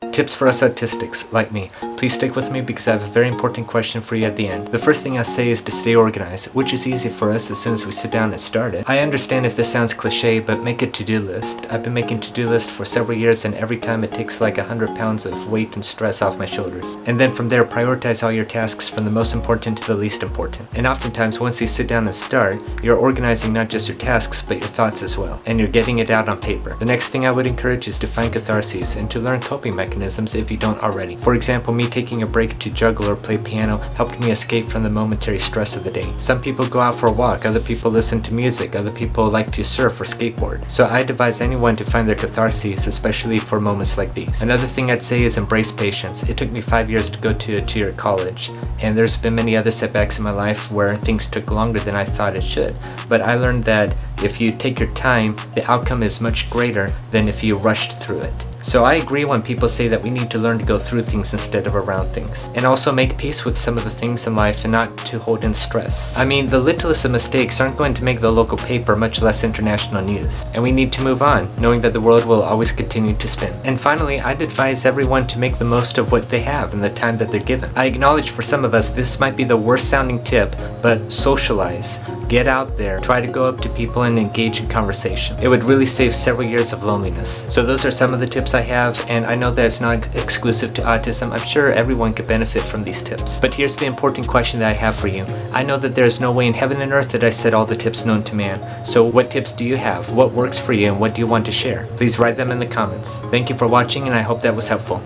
Tips for us autistics, like me. Please stick with me because I have a very important question for you at the end. The first thing I say is to stay organized, which is easy for us as soon as we sit down and start it. I understand if this sounds cliche, but make a to-do list. I've been making to-do lists for several years, and every time it takes like 100 pounds of weight and stress off my shoulders. And then from there, prioritize all your tasks from the most important to the least important. And oftentimes, once you sit down and start, you're organizing not just your tasks, but your thoughts as well. And you're getting it out on paper. The next thing I would encourage is to find catharses and to learn coping mechanisms if you don't already. For example, me taking a break to juggle or play piano helped me escape from the momentary stress of the day. Some people go out for a walk, other people listen to music, other people like to surf or skateboard. So I advise anyone to find their catharses, especially for moments like these. Another thing I'd say is embrace patience. It took me 5 years to go to a 2-year college, and there's been many other setbacks in my life where things took longer than I thought it should. But I learned that if you take your time, the outcome is much greater than if you rushed through it. So I agree when people say that we need to learn to go through things instead of around things. And also make peace with some of the things in life and not to hold in stress. I mean, the littlest of mistakes aren't going to make the local paper, much less international news. And we need to move on, knowing that the world will always continue to spin. And finally, I'd advise everyone to make the most of what they have and the time that they're given. I acknowledge for some of us this might be the worst sounding tip, but socialize. Get out there, try to go up to people and engage in conversation. It would really save several years of loneliness. So those are some of the tips I have, and I know that it's not exclusive to autism. I'm sure everyone could benefit from these tips. But here's the important question that I have for you. I know that there is no way in heaven and earth that I said all the tips known to man. So what tips do you have? What works for you and what do you want to share? Please write them in the comments. Thank you for watching, and I hope that was helpful.